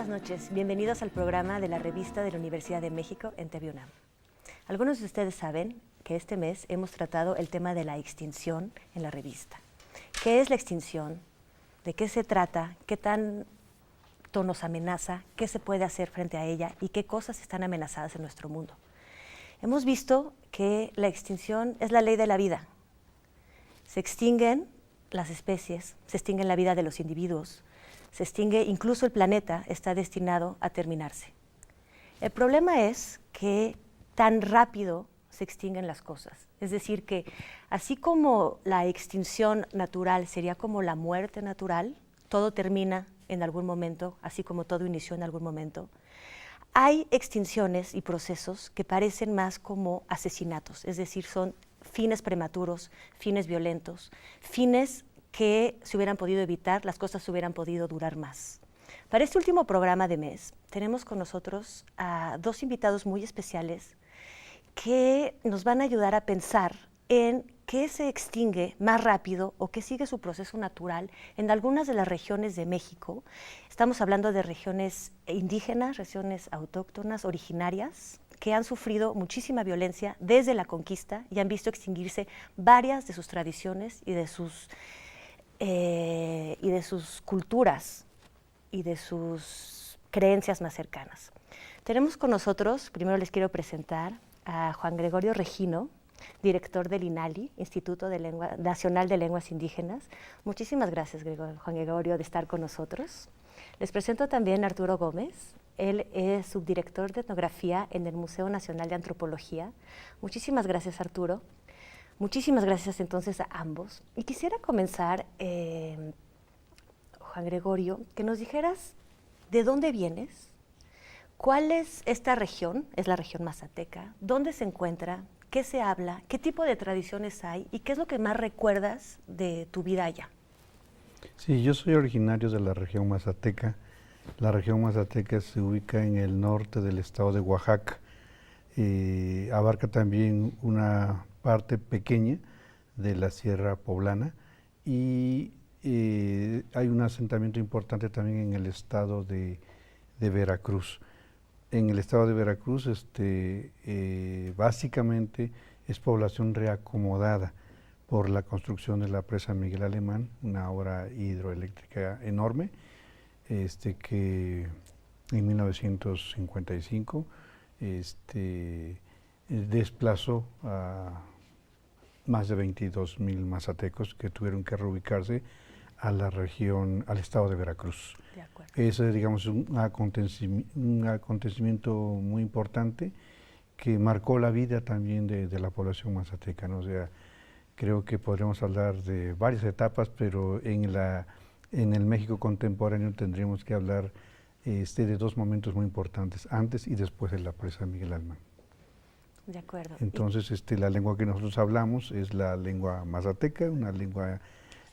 buenas noches, bienvenidos al programa de la revista de la Universidad de México en TV UNAM. Algunos de ustedes saben que este mes hemos tratado el tema de la extinción en la revista. ¿Qué es la extinción? ¿De qué se trata? ¿Qué tanto nos amenaza? ¿Qué se puede hacer frente a ella? ¿Y qué cosas están amenazadas en nuestro mundo? Hemos visto que la extinción es la ley de la vida. Se extinguen las especies, se extingue la vida de los individuos, se extingue, incluso el planeta está destinado a terminarse. El problema es que tan rápido se extinguen las cosas. Es decir, que así como la extinción natural sería como la muerte natural, todo termina en algún momento, así como todo inició en algún momento, hay extinciones y procesos que parecen más como asesinatos, es decir, son fines prematuros, fines violentos, fines que se hubieran podido evitar, las cosas hubieran podido durar más. Para este último programa de mes, tenemos con nosotros a dos invitados muy especiales que nos van a ayudar a pensar en qué se extingue más rápido o qué sigue su proceso natural en algunas de las regiones de México. Estamos hablando de regiones indígenas, regiones autóctonas, originarias, que han sufrido muchísima violencia desde la conquista y han visto extinguirse varias de sus tradiciones y de sus culturas y de sus creencias más cercanas. Tenemos con nosotros, primero les quiero presentar a Juan Gregorio Regino, director del INALI, Instituto Nacional de Lenguas Indígenas. Muchísimas gracias, Juan Gregorio, de estar con nosotros. Les presento también a Arturo Gómez. Él es subdirector de etnografía en el Museo Nacional de Antropología. Muchísimas gracias, Arturo. Muchísimas gracias entonces a ambos. Y quisiera comenzar, Juan Gregorio, que nos dijeras de dónde vienes, cuál es esta región, es la región mazateca, dónde se encuentra, qué se habla, qué tipo de tradiciones hay y qué es lo que más recuerdas de tu vida allá. Sí, yo soy originario de la región mazateca. La región mazateca se ubica en el norte del estado de Oaxaca. Abarca también una parte pequeña de la Sierra Poblana y hay un asentamiento importante también en el estado de Veracruz. En el estado de Veracruz básicamente es población reacomodada por la construcción de la presa Miguel Alemán, una obra hidroeléctrica enorme, que en 1955 desplazó a más de 22,000 mazatecos que tuvieron que reubicarse a la región, al estado de Veracruz. De acuerdo. Ese es, digamos, un acontecimiento muy importante que marcó la vida también de la población mazateca, ¿no? O sea, creo que podríamos hablar de varias etapas, pero en el México contemporáneo tendríamos que hablar de dos momentos muy importantes, antes y después de la presa Miguel Alemán. De acuerdo. Entonces, la lengua que nosotros hablamos es la lengua mazateca, una lengua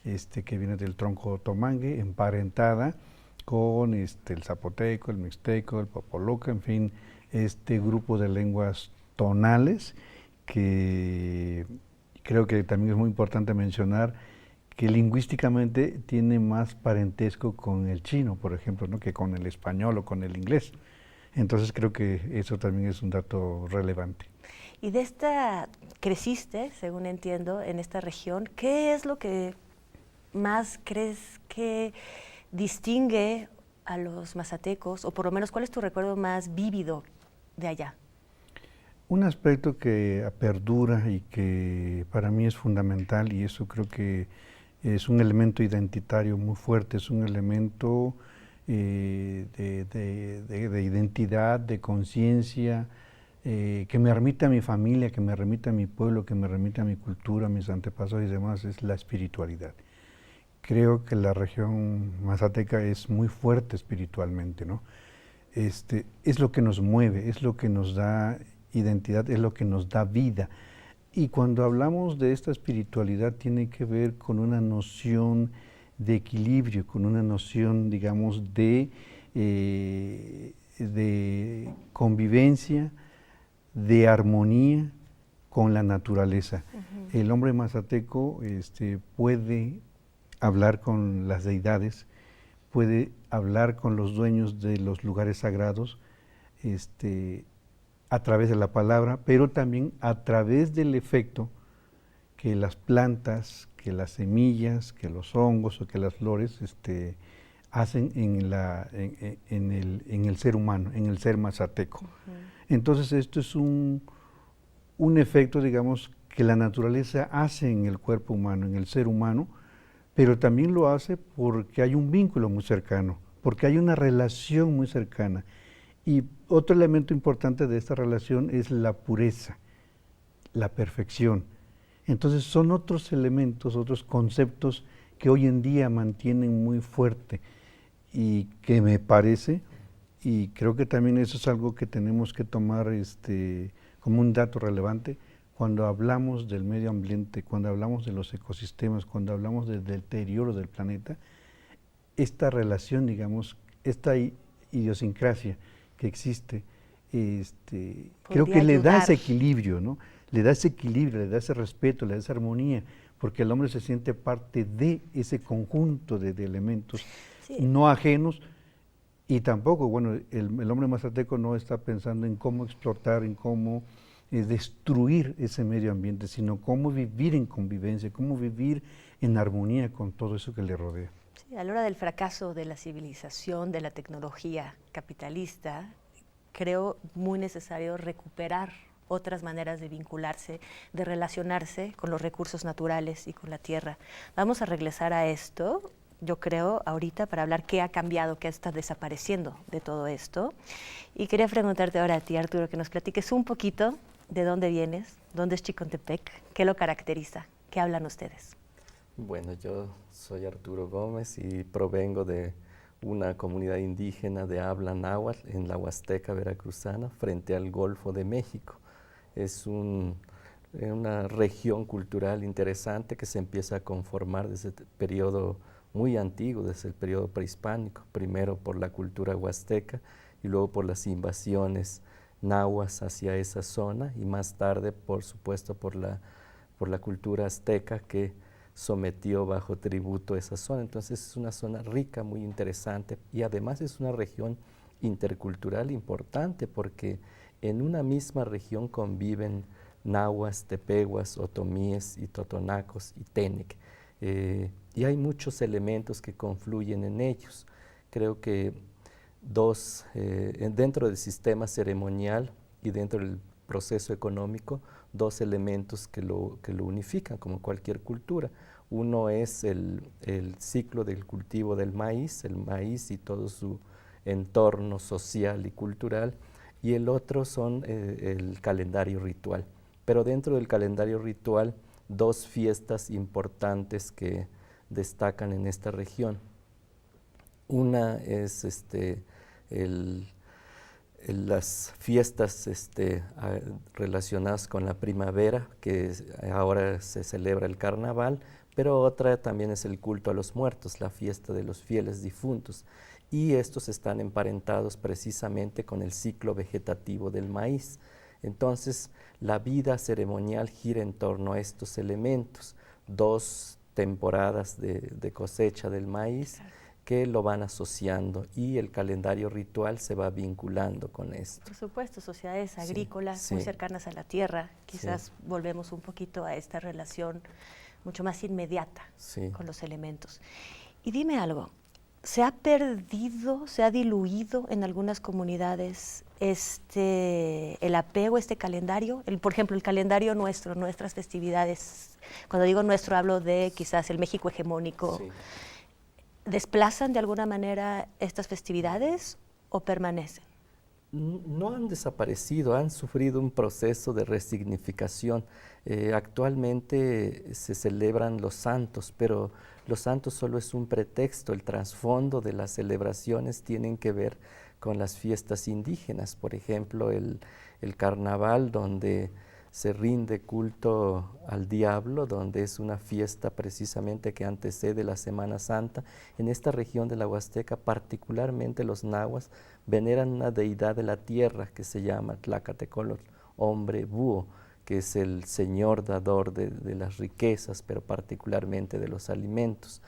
que viene del tronco tomangue, emparentada con el zapoteco, el mixteco, el popoloca, en fin, este grupo de lenguas tonales que creo que también es muy importante mencionar que lingüísticamente tiene más parentesco con el chino, por ejemplo, ¿no?, que con el español o con el inglés. Entonces creo que eso también es un dato relevante. Y creciste, según entiendo, en esta región. ¿Qué es lo que más crees que distingue a los mazatecos, o por lo menos cuál es tu recuerdo más vívido de allá? Un aspecto que perdura y que para mí es fundamental, y eso creo que es un elemento identitario muy fuerte, es un elemento de identidad, de conciencia, que me remite a mi familia, que me remite a mi pueblo, que me remite a mi cultura, a mis antepasados y demás, es la espiritualidad. Creo que la región mazateca es muy fuerte espiritualmente, ¿no? Es lo que nos mueve, es lo que nos da identidad, es lo que nos da vida. Y cuando hablamos de esta espiritualidad tiene que ver con una noción de equilibrio, con una noción, digamos, de convivencia, de armonía con la naturaleza. Uh-huh. El hombre mazateco puede hablar con las deidades, puede hablar con los dueños de los lugares sagrados a través de la palabra, pero también a través del efecto que las plantas, que las semillas, que los hongos o que las flores hacen en el ser humano, en el ser mazateco. Entonces esto es un efecto, digamos, que la naturaleza hace en el cuerpo humano, en el ser humano, pero también lo hace porque hay un vínculo muy cercano, porque hay una relación muy cercana. Y otro elemento importante de esta relación es la pureza, la perfección. Entonces son otros elementos, otros conceptos que hoy en día mantienen muy fuerte y que me parece, y creo que también eso es algo que tenemos que tomar como un dato relevante, cuando hablamos del medio ambiente, cuando hablamos de los ecosistemas, cuando hablamos del deterioro del planeta, esta relación, digamos, esta idiosincrasia que existe, creo que le da ese equilibrio, ¿no? Le da ese equilibrio, le da ese respeto, le da esa armonía, porque el hombre se siente parte de ese conjunto de elementos no ajenos, y tampoco, bueno, el hombre mazateco no está pensando en cómo explotar, en cómo destruir ese medio ambiente, sino cómo vivir en convivencia, cómo vivir en armonía con todo eso que le rodea. Sí, a la hora del fracaso de la civilización, de la tecnología capitalista, creo muy necesario recuperar otras maneras de vincularse, de relacionarse con los recursos naturales y con la tierra. Vamos a regresar a esto, yo creo, ahorita para hablar qué ha cambiado, qué está desapareciendo de todo esto. Y quería preguntarte ahora a ti, Arturo, que nos platiques un poquito de dónde vienes, dónde es Chicontepec, qué lo caracteriza, qué hablan ustedes. Bueno, yo soy Arturo Gómez y provengo de una comunidad indígena de habla náhuatl en la Huasteca veracruzana, frente al Golfo de México. Es una región cultural interesante que se empieza a conformar desde el periodo muy antiguo, desde el periodo prehispánico, primero por la cultura huasteca y luego por las invasiones nahuas hacia esa zona, y más tarde, por supuesto, por la cultura azteca que sometió bajo tributo esa zona. Entonces es una zona rica, muy interesante, y además es una región intercultural importante porque en una misma región conviven nahuas, tepehuas, otomíes y totonacos y tenec. Y hay muchos elementos que confluyen en ellos. Creo que dentro del sistema ceremonial y dentro del proceso económico, dos elementos que lo unifican, como cualquier cultura. Uno es el ciclo del cultivo del maíz, el maíz y todo su entorno social y cultural, y el otro son el calendario ritual. Pero dentro del calendario ritual, dos fiestas importantes que destacan en esta región. Una es las fiestas relacionadas con la primavera, que ahora se celebra el carnaval, pero otra también es el culto a los muertos, la fiesta de los fieles difuntos, y estos están emparentados precisamente con el ciclo vegetativo del maíz. Entonces, la vida ceremonial gira en torno a estos elementos, dos temporadas de cosecha del maíz, que lo van asociando, y el calendario ritual se va vinculando con esto. Por supuesto, sociedades agrícolas muy cercanas a la tierra, quizás volvemos un poquito a esta relación mucho más inmediata con los elementos. Y dime algo, ¿se ha perdido, se ha diluido en algunas comunidades el apego a este calendario? Por ejemplo, el calendario nuestro, nuestras festividades, cuando digo nuestro hablo de quizás el México hegemónico. Sí. ¿Desplazan de alguna manera estas festividades o permanecen? No han desaparecido, han sufrido un proceso de resignificación. Actualmente se celebran los santos, pero los santos solo es un pretexto. El trasfondo de las celebraciones tienen que ver con las fiestas indígenas. Por ejemplo, el carnaval, donde se rinde culto al diablo, donde es una fiesta precisamente que antecede la Semana Santa. En esta región de la Huasteca, particularmente los nahuas, veneran una deidad de la tierra que se llama Tlacatecolotl, hombre búho, que es el señor dador de las riquezas, pero particularmente de los alimentos.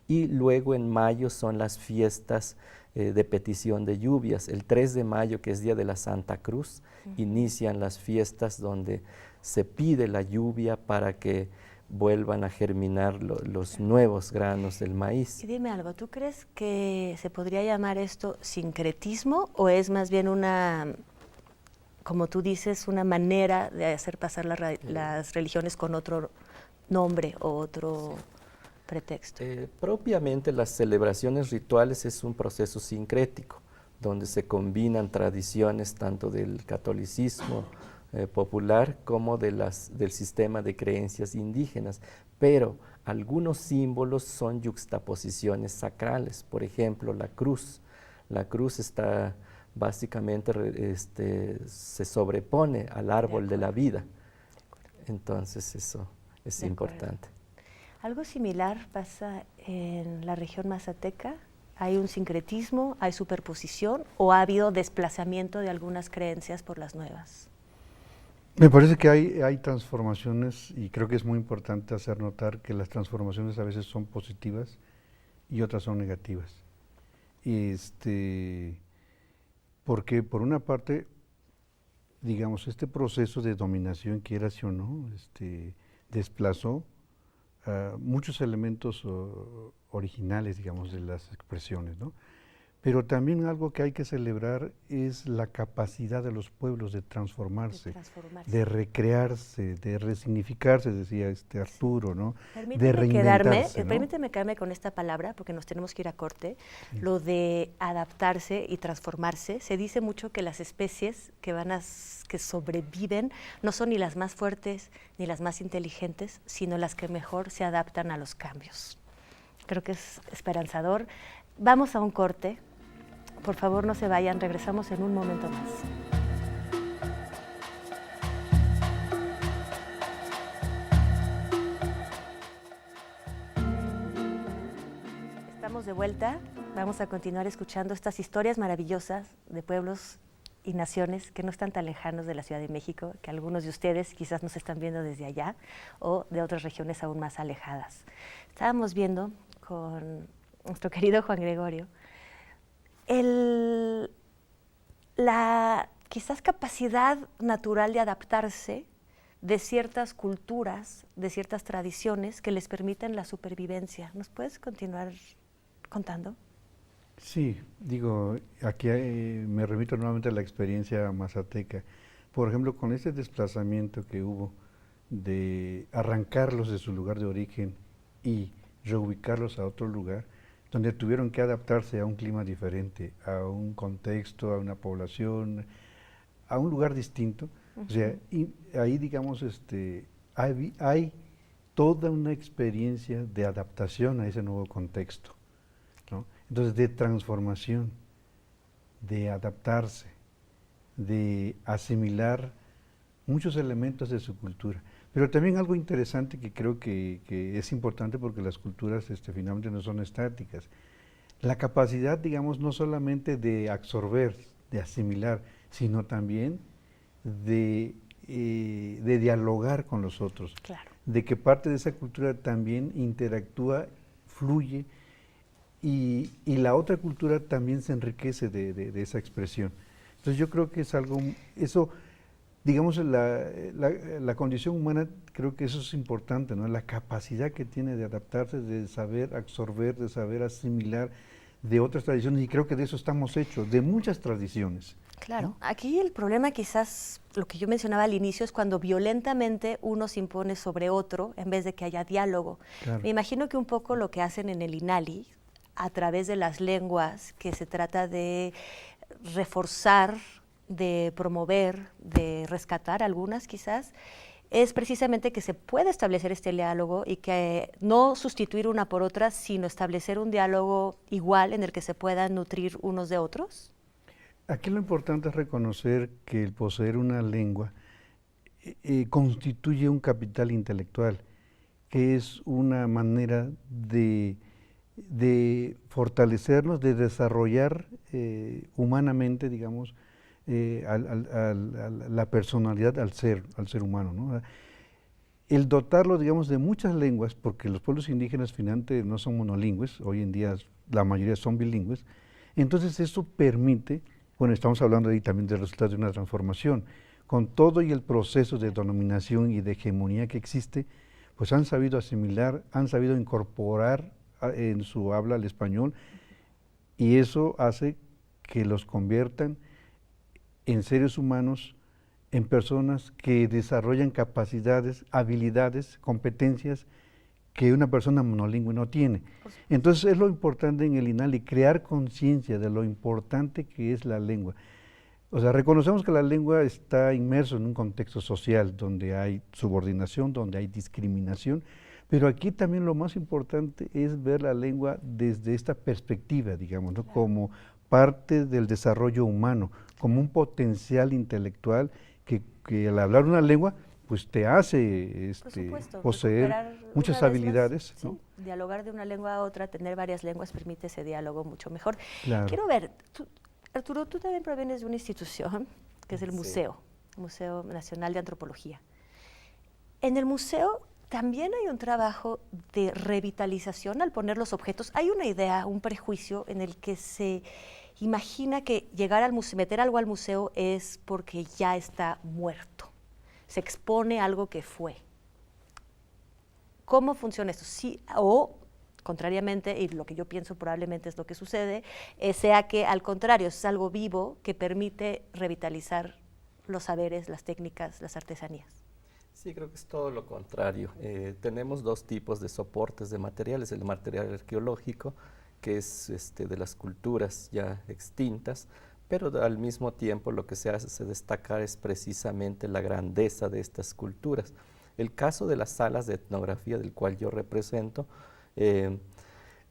y luego en mayo son las fiestas de petición de lluvias. El 3 de mayo, que es Día de la Santa Cruz, inician las fiestas donde se pide la lluvia para que vuelvan a germinar los nuevos granos del maíz. Y dime algo, ¿tú crees que se podría llamar esto sincretismo o es más bien una, como tú dices, una manera de hacer pasar las religiones con otro nombre o otro pretexto? Propiamente las celebraciones rituales es un proceso sincrético, donde se combinan tradiciones tanto del catolicismo popular como del sistema de creencias indígenas, pero algunos símbolos son yuxtaposiciones sacrales. Por ejemplo, la cruz. La cruz está básicamente se sobrepone al árbol de la vida. Entonces eso es importante. ¿Algo similar pasa en la región mazateca? ¿Hay un sincretismo, hay superposición o ha habido desplazamiento de algunas creencias por las nuevas? Me parece que hay transformaciones y creo que es muy importante hacer notar que las transformaciones a veces son positivas y otras son negativas. Porque por una parte, digamos, este proceso de dominación, quieras o no, desplazó muchos elementos originales, digamos, de las expresiones, ¿no? Pero también algo que hay que celebrar es la capacidad de los pueblos de transformarse, de recrearse, de resignificarse, decía Arturo, ¿no? De reinventarse, ¿no? Permíteme quedarme con esta palabra, porque nos tenemos que ir a corte. Sí. Lo de adaptarse y transformarse, se dice mucho que las especies que sobreviven no son ni las más fuertes ni las más inteligentes, sino las que mejor se adaptan a los cambios. Creo que es esperanzador. Vamos a un corte. Por favor, no se vayan, regresamos en un momento más. Estamos de vuelta, vamos a continuar escuchando estas historias maravillosas de pueblos y naciones que no están tan lejanos de la Ciudad de México, que algunos de ustedes quizás nos están viendo desde allá o de otras regiones aún más alejadas. Estábamos viendo con nuestro querido Juan Gregorio la quizás capacidad natural de adaptarse de ciertas culturas, de ciertas tradiciones que les permiten la supervivencia. ¿Nos puedes continuar contando? Sí, digo, aquí me remito nuevamente a la experiencia mazateca. Por ejemplo, con este desplazamiento que hubo de arrancarlos de su lugar de origen y reubicarlos a otro lugar, donde tuvieron que adaptarse a un clima diferente, a un contexto, a una población, a un lugar distinto. O sea, y ahí digamos, hay toda una experiencia de adaptación a ese nuevo contexto, ¿no? Entonces, de transformación, de adaptarse, de asimilar muchos elementos de su cultura. Pero también algo interesante que creo que es importante porque las culturas finalmente no son estáticas. La capacidad, digamos, no solamente de absorber, de asimilar, sino también de dialogar con los otros. Claro. De que parte de esa cultura también interactúa, fluye y la otra cultura también se enriquece de esa expresión. Entonces yo creo que es algo, eso... Digamos, la condición humana, creo que eso es importante, ¿no? La capacidad que tiene de adaptarse, de saber absorber, de saber asimilar de otras tradiciones, y creo que de eso estamos hechos, de muchas tradiciones. Claro, ¿no? Aquí el problema quizás, lo que yo mencionaba al inicio, es cuando violentamente uno se impone sobre otro en vez de que haya diálogo. Claro. Me imagino que un poco lo que hacen en el INALI, a través de las lenguas, que se trata de reforzar, de promover, de rescatar algunas quizás, es precisamente que se puede establecer este diálogo y que no sustituir una por otra, sino establecer un diálogo igual en el que se puedan nutrir unos de otros. Aquí lo importante es reconocer que el poseer una lengua constituye un capital intelectual, que es una manera de fortalecernos, de desarrollar humanamente, digamos, la personalidad al ser humano, ¿no? el dotarlo, digamos, de muchas lenguas, porque los pueblos indígenas finalmente no son monolingües, hoy en día la mayoría son bilingües, entonces eso permite, bueno, estamos hablando ahí también del resultado de una transformación, con todo y el proceso de denominación y de hegemonía que existe, pues han sabido asimilar, han sabido incorporar en su habla el español, y eso hace que los conviertan en seres humanos, en personas que desarrollan capacidades, habilidades, competencias que una persona monolingüe no tiene. Entonces es lo importante en el INALI, crear conciencia de lo importante que es la lengua. O sea, reconocemos que la lengua está inmerso en un contexto social donde hay subordinación, donde hay discriminación, pero aquí también lo más importante es ver la lengua desde esta perspectiva, digamos, ¿no? Como parte del desarrollo humano, como un potencial intelectual que al hablar una lengua, pues te hace poseer muchas habilidades, más, ¿no? Sí, dialogar de una lengua a otra, tener varias lenguas permite ese diálogo mucho mejor. Claro. Quiero ver, Arturo, tú también provienes de una institución que es el Museo Nacional de Antropología. En el museo también hay un trabajo de revitalización al poner los objetos. Hay una idea, un prejuicio en el que se imagina que llegar al museo, meter algo al museo es porque ya está muerto. Se expone algo que fue. ¿Cómo funciona esto? Sí, o contrariamente, y lo que yo pienso probablemente es lo que sucede, sea que al contrario, es algo vivo que permite revitalizar los saberes, las técnicas, las artesanías. Sí, creo que es todo lo contrario. Tenemos dos tipos de soportes de materiales, el material arqueológico, que es de las culturas ya extintas, pero al mismo tiempo lo que se hace destacar es precisamente la grandeza de estas culturas. El caso de las salas de etnografía del cual yo represento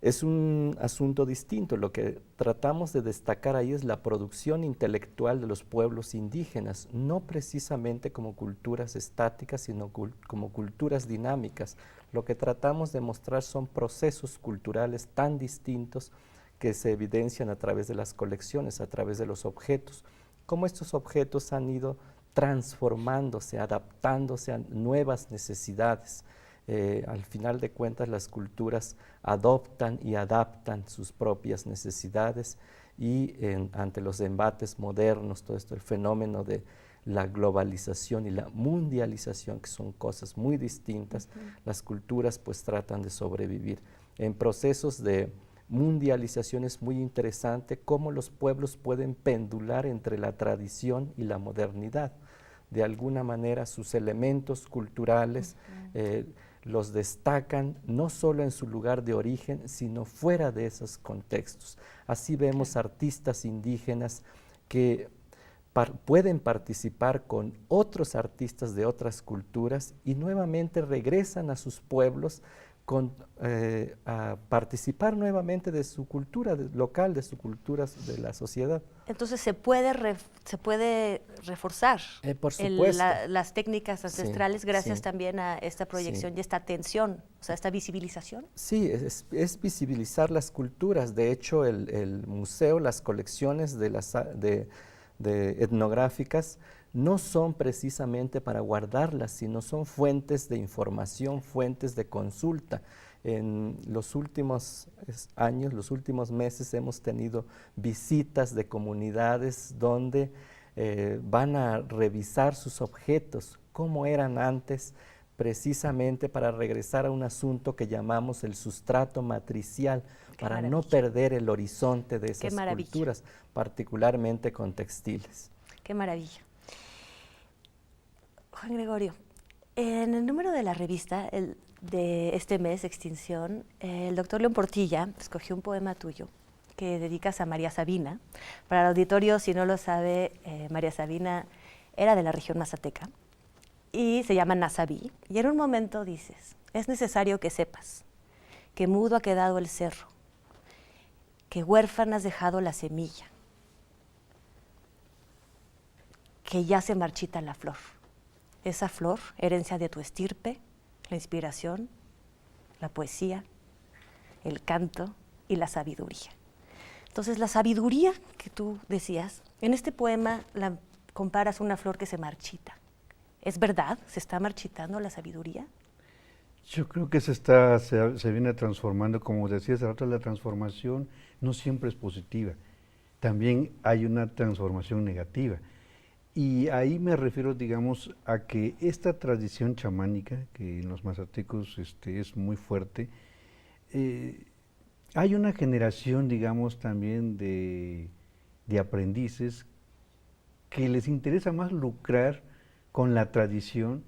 es un asunto distinto. Lo que tratamos de destacar ahí es la producción intelectual de los pueblos indígenas, no precisamente como culturas estáticas, sino como culturas dinámicas. Lo que tratamos de mostrar son procesos culturales tan distintos que se evidencian a través de las colecciones, a través de los objetos, cómo estos objetos han ido transformándose, adaptándose a nuevas necesidades. Al final de cuentas, las culturas adoptan y adaptan sus propias necesidades y ante los embates modernos, todo esto, el fenómeno de la globalización y la mundialización, que son cosas muy distintas, las culturas pues tratan de sobrevivir. En procesos de mundialización es muy interesante cómo los pueblos pueden pendular entre la tradición y la modernidad. De alguna manera sus elementos culturales los destacan no solo en su lugar de origen, sino fuera de esos contextos. Así vemos artistas indígenas que pueden participar con otros artistas de otras culturas y nuevamente regresan a sus pueblos a participar nuevamente de su cultura local, de su cultura de la sociedad. Entonces se puede reforzar por supuesto. Las técnicas ancestrales gracias sí. también a esta proyección y esta atención, o sea, esta visibilización. Sí, es visibilizar las culturas. De hecho, el museo, las colecciones de etnográficas no son precisamente para guardarlas, sino son fuentes de información, fuentes de consulta. En los últimos años, los últimos meses hemos tenido visitas de comunidades donde van a revisar sus objetos, cómo eran antes, precisamente para regresar a un asunto que llamamos el sustrato matricial, para no perder el horizonte de esas culturas, particularmente con textiles. Qué maravilla. Juan Gregorio, en el número de la revista de este mes, Extinción, el doctor León Portilla escogió un poema tuyo que dedicas a María Sabina. Para el auditorio, si no lo sabe, María Sabina era de la región mazateca y se llama Nasabí. Y en un momento dices, es necesario que sepas que mudo ha quedado el cerro, que huérfana has dejado la semilla, que ya se marchita la flor. Esa flor, herencia de tu estirpe, la inspiración, la poesía, el canto y la sabiduría. Entonces, la sabiduría que tú decías, en este poema la comparas a una flor que se marchita. ¿Es verdad? ¿Se está marchitando la sabiduría? Yo creo que se viene transformando, como decía hace rato, la transformación no siempre es positiva, también hay una transformación negativa. Y ahí me refiero, digamos, a que esta tradición chamánica, que en los mazatecos es muy fuerte, hay una generación, digamos, también de aprendices que les interesa más lucrar con la tradición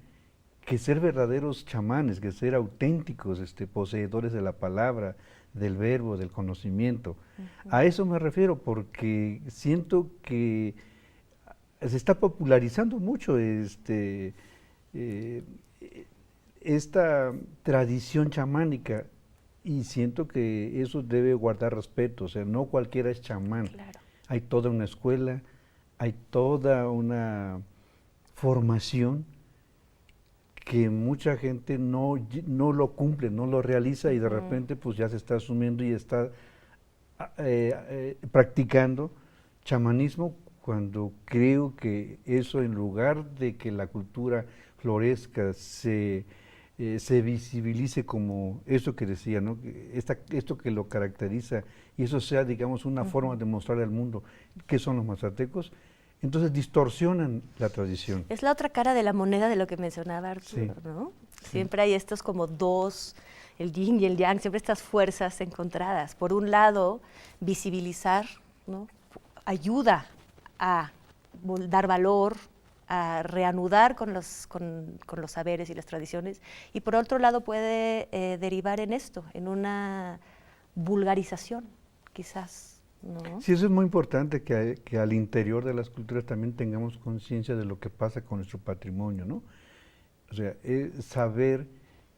que ser verdaderos chamanes, que ser auténticos, poseedores de la palabra, del verbo, del conocimiento. A eso me refiero, porque siento que se está popularizando mucho esta tradición chamánica, y siento que eso debe guardar respeto. O sea, no cualquiera es chamán. Claro. Hay toda una escuela, hay toda una formación que mucha gente no lo cumple, no lo realiza, y de repente pues ya se está asumiendo y está practicando chamanismo, cuando creo que eso, en lugar de que la cultura florezca, se visibilice como eso que decía, ¿no? Esto que lo caracteriza, y eso sea, digamos, una forma de mostrar al mundo qué son los mazatecos, entonces distorsionan la tradición. Es la otra cara de la moneda de lo que mencionaba Arturo, Sí. ¿no? Sí. Siempre hay estos como dos, el yin y el yang, siempre estas fuerzas encontradas. Por un lado, visibilizar, ¿no? Ayuda a dar valor, a reanudar con los saberes y las tradiciones, y por otro lado puede derivar en esto, en una vulgarización, quizás, ¿no? Sí, eso es muy importante, que al interior de las culturas también tengamos conciencia de lo que pasa con nuestro patrimonio, ¿no? O sea, saber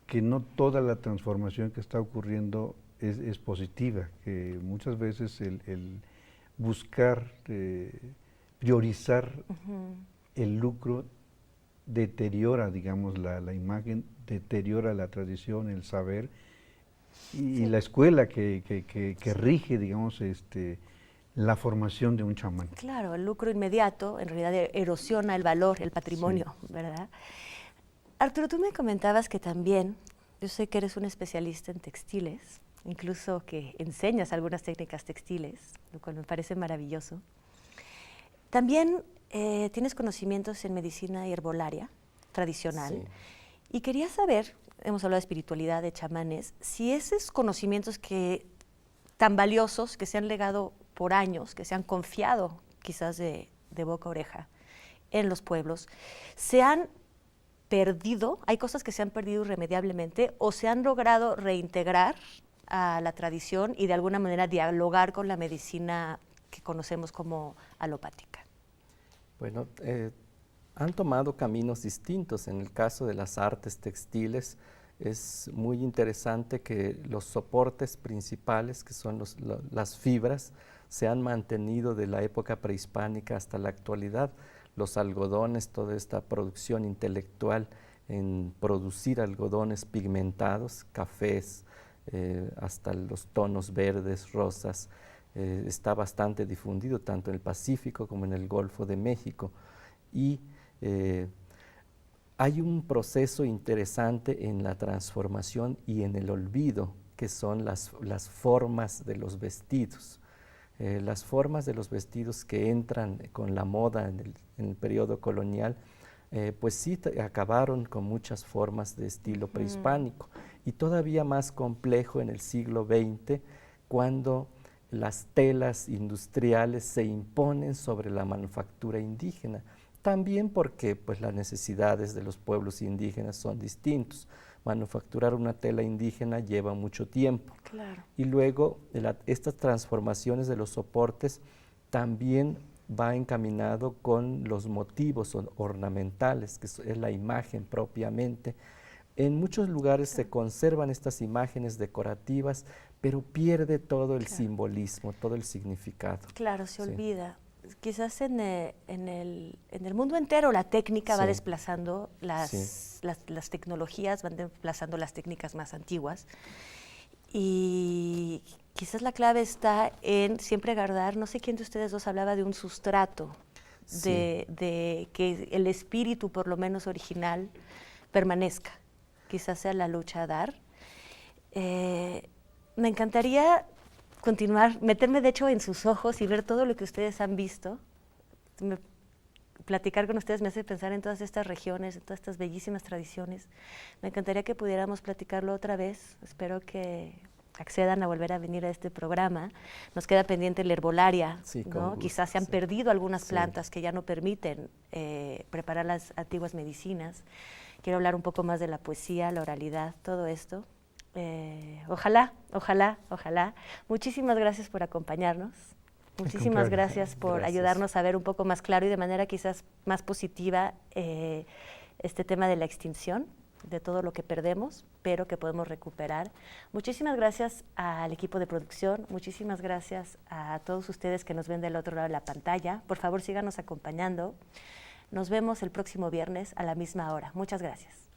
que no toda la transformación que está ocurriendo es positiva, que muchas veces el buscar, priorizar el lucro deteriora, digamos, la imagen, deteriora la tradición, el saber, y la escuela que rige, digamos, la formación de un chamán. Claro, el lucro inmediato en realidad erosiona el valor, el patrimonio, ¿verdad? Arturo, tú me comentabas que también, yo sé que eres un especialista en textiles, incluso que enseñas algunas técnicas textiles, lo cual me parece maravilloso. También tienes conocimientos en medicina y herbolaria tradicional. Sí. Y quería saber, hemos hablado de espiritualidad, de chamanes, si esos conocimientos tan valiosos, que se han legado por años, que se han confiado quizás de boca a oreja en los pueblos, se han perdido, hay cosas que se han perdido irremediablemente, o se han logrado reintegrar a la tradición y de alguna manera dialogar con la medicina que conocemos como alopática. Bueno, han tomado caminos distintos. En el caso de las artes textiles, es muy interesante que los soportes principales, que son las fibras, se han mantenido de la época prehispánica hasta la actualidad. Los algodones, toda esta producción intelectual en producir algodones pigmentados, cafés, hasta los tonos verdes, rosas, está bastante difundido tanto en el Pacífico como en el Golfo de México. Y hay un proceso interesante en la transformación y en el olvido, que son las formas de los vestidos. Las formas de los vestidos que entran con la moda en el periodo colonial, pues sí acabaron con muchas formas de estilo prehispánico, y todavía más complejo en el siglo XX, cuando las telas industriales se imponen sobre la manufactura indígena, también porque pues, las necesidades de los pueblos indígenas son distintos. Manufacturar una tela indígena lleva mucho tiempo. Claro. Y luego estas transformaciones de los soportes también va encaminado con los motivos ornamentales, que es la imagen propiamente. En muchos lugares se conservan estas imágenes decorativas, pero pierde todo el simbolismo, todo el significado. Claro, se olvida. Quizás en el mundo entero la técnica va desplazando las tecnologías, van desplazando las técnicas más antiguas. Y quizás la clave está en siempre guardar, no sé quién de ustedes dos hablaba de un sustrato. de que el espíritu, por lo menos original, permanezca. Quizás sea la lucha a dar. Me encantaría continuar, meterme de hecho en sus ojos y ver todo lo que ustedes han visto. Platicar con ustedes me hace pensar en todas estas regiones, en todas estas bellísimas tradiciones. Me encantaría que pudiéramos platicarlo otra vez. Espero que accedan a volver a venir a este programa. Nos queda pendiente la herbolaria, Sí, con ¿no? gusto, Quizás se han sí. perdido algunas Sí. plantas que ya no permiten preparar las antiguas medicinas. Quiero hablar un poco más de la poesía, la oralidad, todo esto. Ojalá. Muchísimas gracias por acompañarnos. Muchísimas contrario. gracias por Gracias. ayudarnos a ver un poco más claro y de manera quizás más positiva este tema de la extinción, de todo lo que perdemos, pero que podemos recuperar. Muchísimas gracias al equipo de producción, muchísimas gracias a todos ustedes que nos ven del otro lado de la pantalla. Por favor, síganos acompañando. Nos vemos el próximo viernes a la misma hora. Muchas gracias.